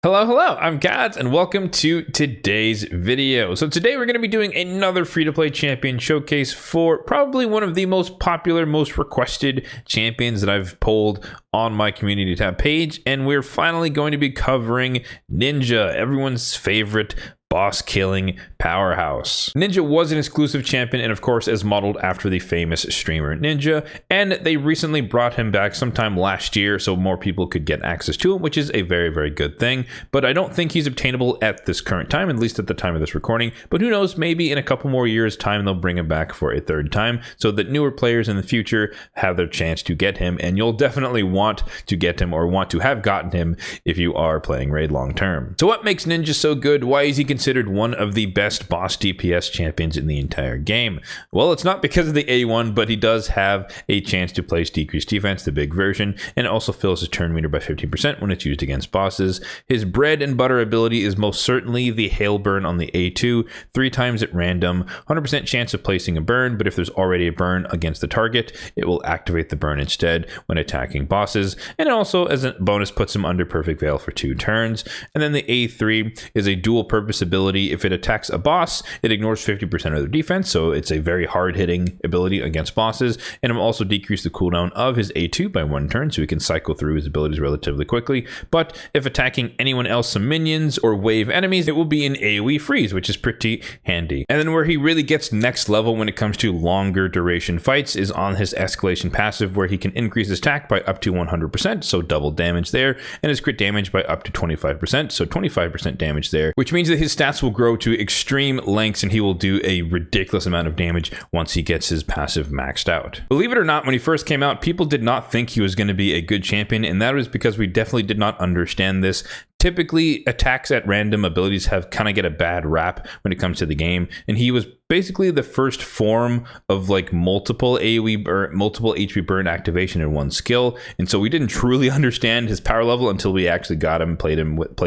Hello, I'm Kads, and welcome to today's video. So today we're going to be doing another free-to-play champion showcase for probably one of the most popular, most requested champions that I've pulled on my community tab page, and we're finally going to be covering Ninja, everyone's favorite boss killing powerhouse. Ninja was an exclusive champion and of course is modeled after the famous streamer Ninja, and they recently brought him back sometime last year so more people could get access to him, which is a very good thing. But I don't think he's obtainable at this current time, at least at the time of this recording. But who knows, maybe in a couple more years time they'll bring him back for a third time so that newer players in the future have their chance to get him, and you'll definitely want to get him or want to have gotten him if you are playing Raid long term. So what makes Ninja so good? Why is he considered one of the best boss DPS champions in the entire game? Well, it's not because of the A1, but he does have a chance to place decreased defense, the big version, and it also fills his turn meter by 15% when it's used against bosses. His bread and butter ability is most certainly the hail burn on the A2, 3 times at random, 100% chance of placing a burn, but if there's already a burn against the target, it will activate the burn instead when attacking bosses, and it also as a bonus puts him under perfect veil for 2 turns. And then the A3 is a dual purpose ability. If it attacks a boss, it ignores 50% of their defense, so it's a very hard-hitting ability against bosses, and it will also decrease the cooldown of his A2 by 1 turn, so he can cycle through his abilities relatively quickly. But if attacking anyone else, some minions or wave enemies, it will be an AoE freeze, which is pretty handy. And then where he really gets next level when it comes to longer duration fights is on his escalation passive, where he can increase his attack by up to 100%, so double damage there, and his crit damage by up to 25%, so 25% damage there, which means that his stats will grow to extreme lengths and he will do a ridiculous amount of damage once he gets his passive maxed out. Believe it or not, when he first came out, people did not think he was going to be a good champion, and that was because we definitely did not understand this. Typically, attacks at random abilities get a bad rap when it comes to the game, and he was basically the first form of like multiple AoE or multiple HP burn activation in one skill, and so we didn't truly understand his power level until we actually got him, played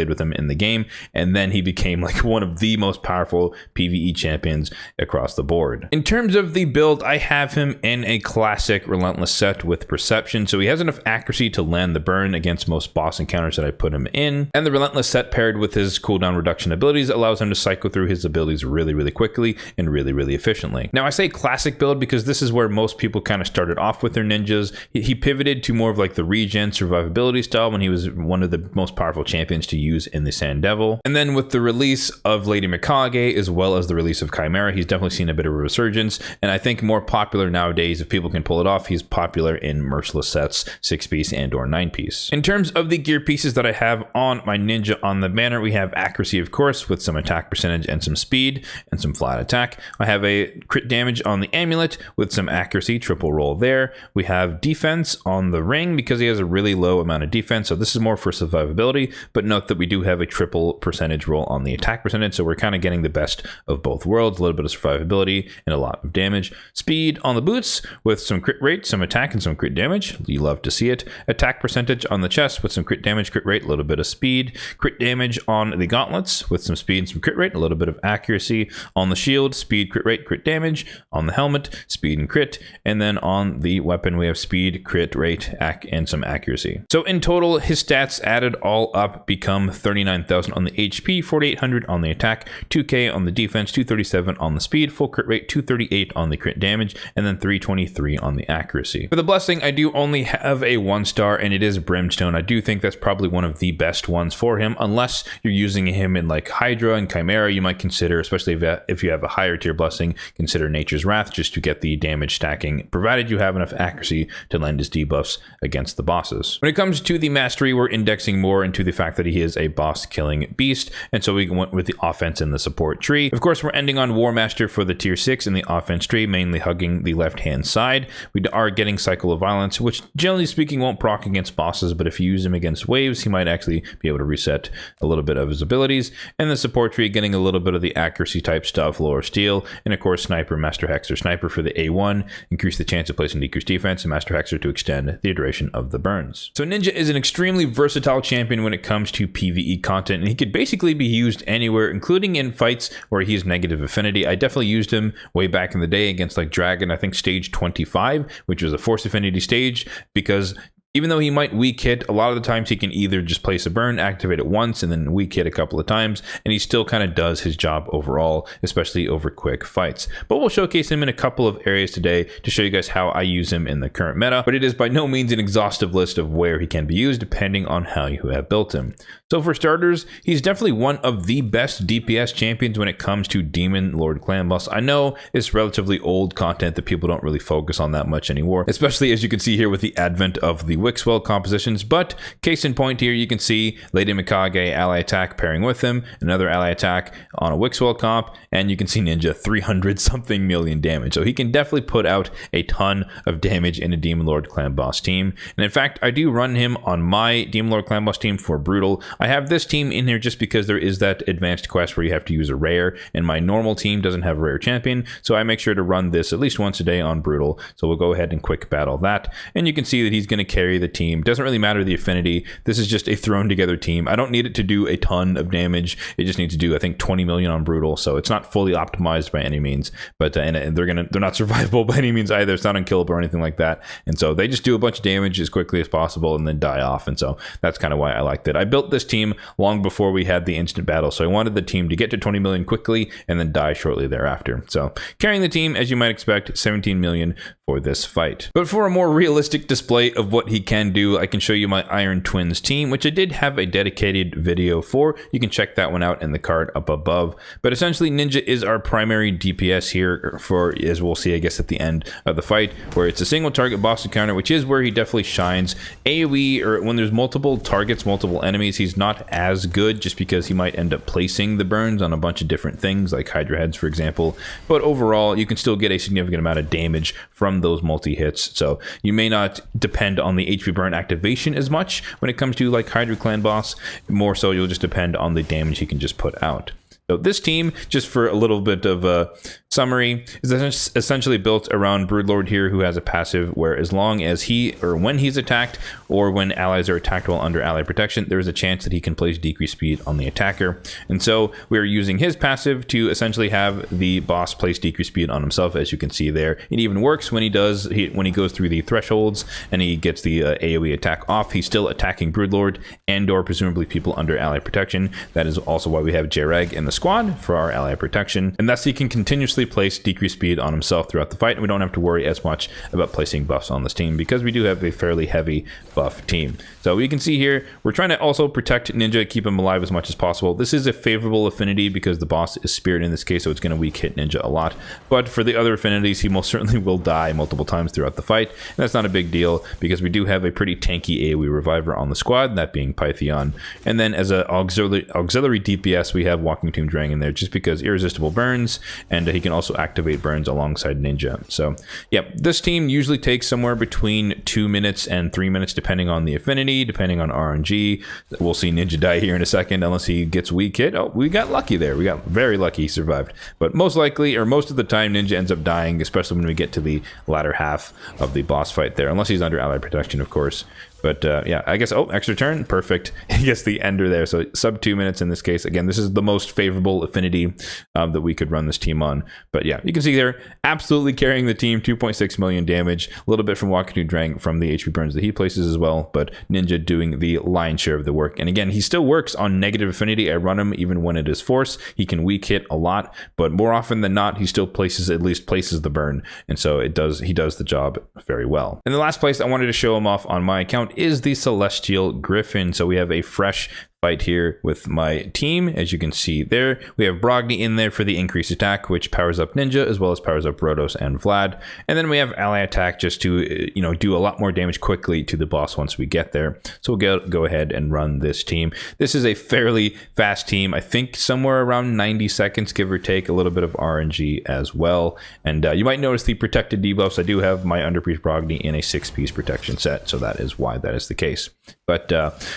with him in the game, and then he became like one of the most powerful PvE champions across the board. In terms of the build, I have him in a classic relentless set with perception, so he has enough accuracy to land the burn against most boss encounters that I put him in, and the relentless set paired with his cooldown reduction abilities allows him to cycle through his abilities really quickly and really efficiently. Now I say classic build because this is where most people kind of started off with their ninjas. He pivoted to more of like the regen survivability style when he was one of the most powerful champions to use in the Sand Devil. And then with the release of Lady Mikage as well as the release of Chimera, he's definitely seen a bit of a resurgence, and I think more popular nowadays, if people can pull it off, he's popular in merciless sets, 6-piece and or 9-piece. In terms of the gear pieces that I have on my Ninja on the banner, we have accuracy, of course, with some attack percentage and some speed and some flat attack. I have a crit damage on the amulet with some accuracy, triple roll there. We have defense on the ring because he has a really low amount of defense, so this is more for survivability, but note that we do have a triple percentage roll on the attack percentage, so we're kind of getting the best of both worlds, a little bit of survivability and a lot of damage. Speed on the boots with some crit rate, some attack and some crit damage. You love to see it. Attack percentage on the chest with some crit damage, crit rate, a little bit of speed. Crit damage on the gauntlets with some speed and some crit rate, a little bit of accuracy on the shield, speed, crit rate, crit damage on the helmet, speed and crit, and then on the weapon we have speed, crit rate, and some accuracy. So in total, his stats added all up become 39,000 on the HP, 4,800 on the attack, 2k on the defense, 237 on the speed, full crit rate, 238 on the crit damage, and then 323 on the accuracy. For the blessing, I do only have a 1-star, and it is Brimstone. I do think that's probably one of the best ones for him, unless you're using him in like Hydra and Chimera. You might consider, especially if you have a higher tier blessing, consider Nature's Wrath just to get the damage stacking, provided you have enough accuracy to lend his debuffs against the bosses. When it comes to the mastery, we're indexing more into the fact that he is a boss killing beast, and so we went with the offense and the support tree. Of course, we're ending on War Master for the tier 6 in the offense tree, mainly hugging the left hand side. We are getting Cycle of Violence, which generally speaking won't proc against bosses, but if you use him against waves, he might actually be able to reset a little bit of his abilities. And the support tree getting a little bit of the accuracy type stuff, Lower Steel, and of course Sniper, Master Hexer, Sniper for the A1, increase the chance of placing decreased defense, and Master Hexer to extend the duration of the burns. So Ninja is an extremely versatile champion when it comes to PvE content, and he could basically be used anywhere, including in fights where he's negative affinity. I definitely used him way back in the day against like Dragon, I think stage 25, which was a force affinity stage, because Even though he might weak hit, a lot of the times he can either just place a burn, activate it once, and then weak hit a couple of times, and he still kind of does his job overall, especially over quick fights. But we'll showcase him in a couple of areas today to show you guys how I use him in the current meta, but it is by no means an exhaustive list of where he can be used depending on how you have built him. So for starters, he's definitely one of the best DPS champions when it comes to Demon Lord clan boss. I know it's relatively old content that people don't really focus on that much anymore, especially as you can see here with the advent of the Wixwell compositions, but case in point here, you can see Lady Mikage ally attack pairing with him, another ally attack on a Wixwell comp, and you can see Ninja 300 something million damage. So he can definitely put out a ton of damage in a Demon Lord clan boss team. And in fact, I do run him on my Demon Lord clan boss team for Brutal. I have this team in here just because there is that advanced quest where you have to use a rare, and my normal team doesn't have a rare champion, so I make sure to run this at least once a day on Brutal. So we'll go ahead and quick battle that, and you can see that he's going to carry the team. Doesn't really matter the affinity. This is just a thrown together team. I don't need it to do a ton of damage. It just needs to do, I think, 20 million on Brutal, so it's not fully optimized by any means, but and they're not survivable by any means either. It's not unkillable or anything like that, and so they just do a bunch of damage as quickly as possible and then die off, and so that's kind of why I liked it. I built this team long before we had the instant battle, so I wanted the team to get to 20 million quickly and then die shortly thereafter. So carrying the team, as you might expect, 17 million for this fight. But for a more realistic display of what he can do, I can show you my Iron Twins team, which I did have a dedicated video for. You can check that one out in the card up above. But essentially, Ninja is our primary DPS here for, as we'll see, I guess, at the end of the fight, where it's a single target boss encounter, which is where he definitely shines. AoE, or when there's multiple targets, multiple enemies, he's not as good just because he might end up placing the burns on a bunch of different things, like Hydra heads, for example. But overall, you can still get a significant amount of damage from those multi-hits. So you may not depend on the HP burn activation as much when it comes to like Hydra clan boss. More so, you'll just depend on the damage he can just put out. So this team, just for a little bit of a summary, is essentially built around Broodlord here, who has a passive where as long as he, or when he's attacked, or when allies are attacked while under ally protection, there is a chance that he can place decreased speed on the attacker. And so we are using his passive to essentially have the boss place decreased speed on himself, as you can see there. It even works when he goes through the thresholds and he gets the AoE attack off. He's still attacking Broodlord and or presumably people under ally protection. That is also why we have Jereg in the squad for our ally protection, and thus he can continuously place decreased speed on himself throughout the fight, and we don't have to worry as much about placing buffs on this team because we do have a fairly heavy buff team. So you can see here, we're trying to also protect Ninja, keep him alive as much as possible. This is a favorable affinity because the boss is Spirit in this case, so it's going to weak hit Ninja a lot. But for the other affinities, he most certainly will die multiple times throughout the fight, and that's not a big deal because we do have a pretty tanky AoE reviver on the squad, that being Pytheon. And then as an auxiliary DPS, we have Walking Tomb Dragon there, just because irresistible burns, and he can also activate burns alongside Ninja. So yeah, this team usually takes somewhere between 2 minutes and 3 minutes depending on the affinity, depending on RNG. We'll see Ninja die here in a second unless he gets weak hit. Oh, we got lucky there. We got very lucky he survived. But most likely, or most of the time, Ninja ends up dying, especially when we get to the latter half of the boss fight there, unless he's under ally protection, of course. But yeah, I guess, oh, extra turn, perfect. He gets the ender there, so sub 2 minutes in this case. Again, this is the most favorable affinity that we could run this team on. But yeah, you can see there, absolutely carrying the team, 2.6 million damage, a little bit from Walking Drang from the HP burns that he places as well, but Ninja doing the lion's share of the work. And again, he still works on negative affinity. I run him even when it is force. He can weak hit a lot, but more often than not, he still places the burn. And so he does the job very well. And the last place I wanted to show him off on my account is the Celestial Griffin. So we have a fresh fight here with my team. As you can see there, we have Brogni in there for the increased attack, which powers up Ninja as well as powers up Rodos and Vlad. And then we have ally attack just to do a lot more damage quickly to the boss once we get there. So we'll go ahead and run this team. This is a fairly fast team. I think somewhere around 90 seconds, give or take, a little bit of RNG as well. And you might notice the protected debuffs. I do have my Underpriest Brogni in a 6-piece protection set, so that is why that is the case. But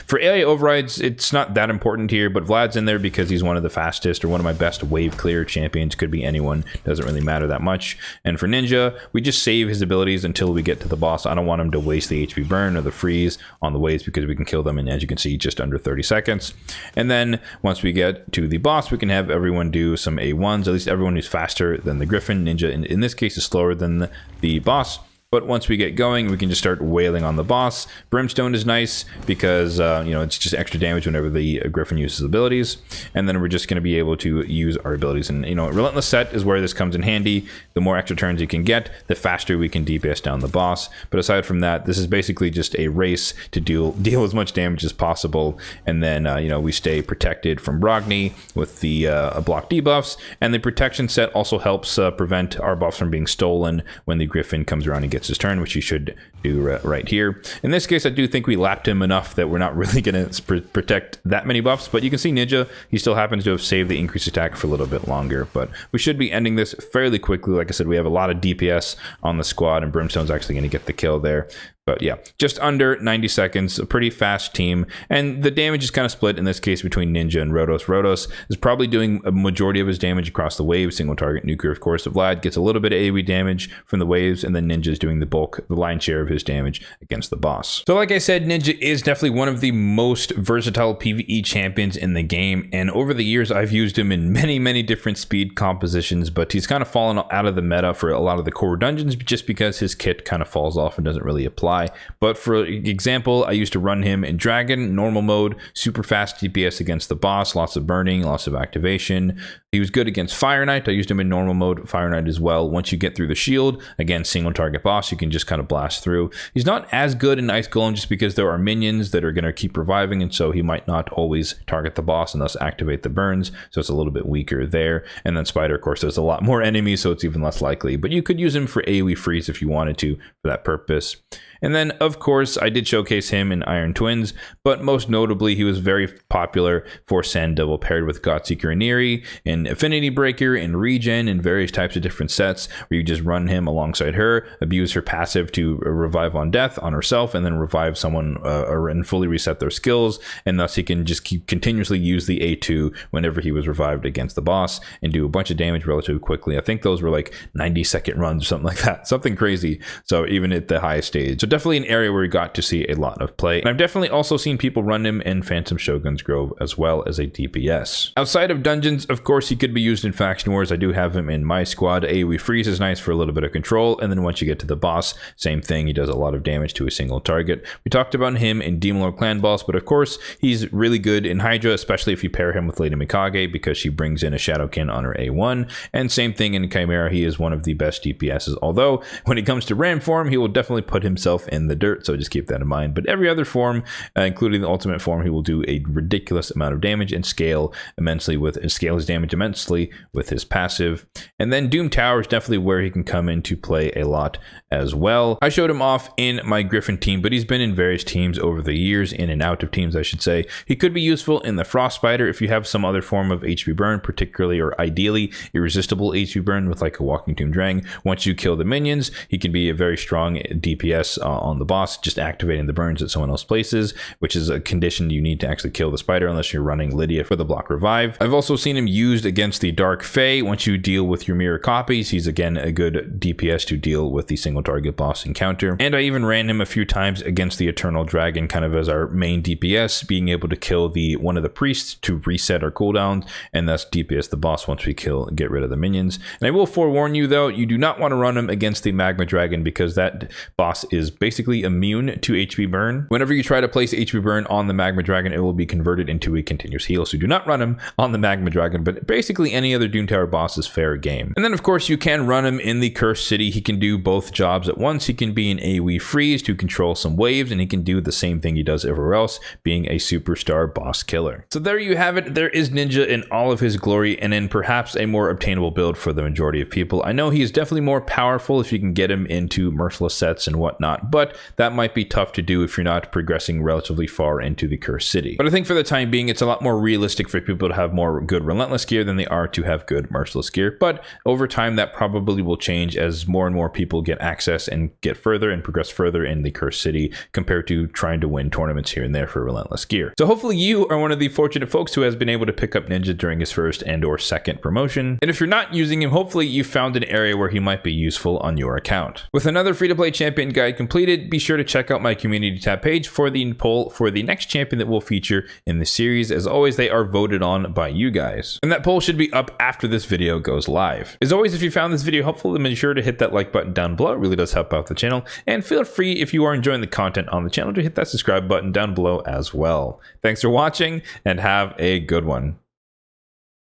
for AI overrides, it's not that important here, but Vlad's in there because he's one of the fastest, or one of my best wave clear champions. Could be anyone, doesn't really matter that much. And for Ninja, we just save his abilities until we get to the boss. I don't want him to waste the HP burn or the freeze on the waves because we can kill them in, as you can see, just under 30 seconds. And then once we get to the boss, we can have everyone do some A1s, at least everyone who's faster than the Griffin. Ninja in this case is slower than the boss. but once we get going, we can just start wailing on the boss. Brimstone is nice because, you know, it's just extra damage whenever the Griffin uses abilities, and then we're just going to be able to use our abilities. And, you know, Relentless Set is where this comes in handy. The more extra turns you can get, the faster we can DPS down the boss. But aside from that, this is basically just a race to deal as much damage as possible, and then you know, we stay protected from Brogni with the block debuffs, and the protection set also helps prevent our buffs from being stolen when the Griffin comes around and gets his turn, which he should do right here. In this case, I do think we lapped him enough that we're not really going to protect that many buffs, but you can see Ninja, he still happens to have saved the increased attack for a little bit longer, but we should be ending this fairly quickly. Like I said, we have a lot of DPS on the squad, and Brimstone's actually going to get the kill there. But yeah, just under 90 seconds, a pretty fast team. And the damage is kind of split in this case between Ninja and Rotos. Rotos is probably doing a majority of his damage across the waves, single target nuclear, of course. Vlad gets a little bit of AoE damage from the waves, and then Ninja is doing the bulk, the lion's share of his damage against the boss. So like I said, Ninja is definitely one of the most versatile PvE champions in the game. And over the years, I've used him in many different speed compositions, but he's kind of fallen out of the meta for a lot of the core dungeons just because his kit kind of falls off and doesn't really apply. But for example, I used to run him in Dragon, normal mode, super fast DPS against the boss, lots of burning, lots of activation. He was good against Fire Knight. I used him in normal mode, Fire Knight as well. Once you get through the shield, again, single target boss, you can just kind of blast through. He's not as good in Ice Golem just because there are minions that are going to keep reviving, and so he might not always target the boss and thus activate the burns, so it's a little bit weaker there. And then Spider, of course, there's a lot more enemies, so it's even less likely, but you could use him for AoE freeze if you wanted to for that purpose. And then, of course, I did showcase him in Iron Twins, but most notably, he was very popular for Sand Devil paired with Godseeker and Neri, in Affinity Breaker, in Regen, in various types of different sets, where you just run him alongside her, abuse her passive to revive on death on herself, and then revive someone and fully reset their skills, and thus he can just keep continuously use the A2 whenever he was revived against the boss, and do a bunch of damage relatively quickly. I think those were like 90-second runs or something like that, something crazy, so even at the highest stage. So definitely an area where we got to see a lot of play. And I've definitely also seen people run him in Phantom Shogun's Grove as well as a DPS. Outside of dungeons, of course, he could be used in Faction Wars. I do have him in my squad. AoE freeze is nice for a little bit of control, and then once you get to the boss, same thing. He does a lot of damage to a single target. We talked about him in Demon Lord Clan Boss, but of course, he's really good in Hydra, especially if you pair him with Lady Mikage, because she brings in a Shadowkin on her A1. And same thing in Chimera, he is one of the best DPSs, although when it comes to Ram form, he will definitely put himself in the dirt, so just keep that in mind. But every other form, including the ultimate form, he will do a ridiculous amount of damage and scale his damage immensely with his passive. And then Doom Tower is definitely where he can come into play a lot as well. I showed him off in my Griffin team, but he's been in various teams over the years, in and out of teams, I should say. He could be useful in the Frost Spider if you have some other form of HP burn, particularly or ideally irresistible HP burn with like a Walking Tomb Drang. Once you kill the minions, he can be a very strong DPS on the boss, just activating the burns that someone else places, which is a condition you need to actually kill the spider unless you're running Lydia for the block revive. I've also seen him used against the Dark Fae. Once you deal with your mirror copies, he's again a good DPS to deal with the single target boss encounter. And I even ran him a few times against the Eternal Dragon, kind of as our main DPS, being able to kill one of the priests to reset our cooldowns, and thus DPS the boss once we get rid of the minions. And I will forewarn you though, you do not want to run him against the Magma Dragon, because that boss is basically immune to HP burn. Whenever you try to place HP burn on the Magma Dragon, it will be converted into a continuous heal. So do not run him on the Magma Dragon, but basically any other Doom Tower boss is fair game. And then of course you can run him in the Cursed City. He can do both jobs at once. He can be an AoE freeze to control some waves, and he can do the same thing he does everywhere else, being a superstar boss killer. So there you have it. There is Ninja in all of his glory, and in perhaps a more obtainable build for the majority of people. I know he is definitely more powerful if you can get him into merciless sets and whatnot, but that might be tough to do if you're not progressing relatively far into the Cursed City. But I think for the time being, it's a lot more realistic for people to have more good relentless gear than they are to have good merciless gear. But over time, that probably will change as more and more people get access and get further and progress further in the Cursed City compared to trying to win tournaments here and there for relentless gear. So hopefully you are one of the fortunate folks who has been able to pick up Ninja during his first and or second promotion. And if you're not using him, hopefully you found an area where he might be useful on your account. With another free-to-play champion guide completed, be sure to check out my community tab page for the poll for the next champion that we'll feature in the series. As always, they are voted on by you guys. And that poll poll should be up after this video goes live. As always, if you found this video helpful, then make sure to hit that like button down below. It really does help out the channel. And feel free, if you are enjoying the content on the channel, to hit that subscribe button down below as well. Thanks for watching and have a good one.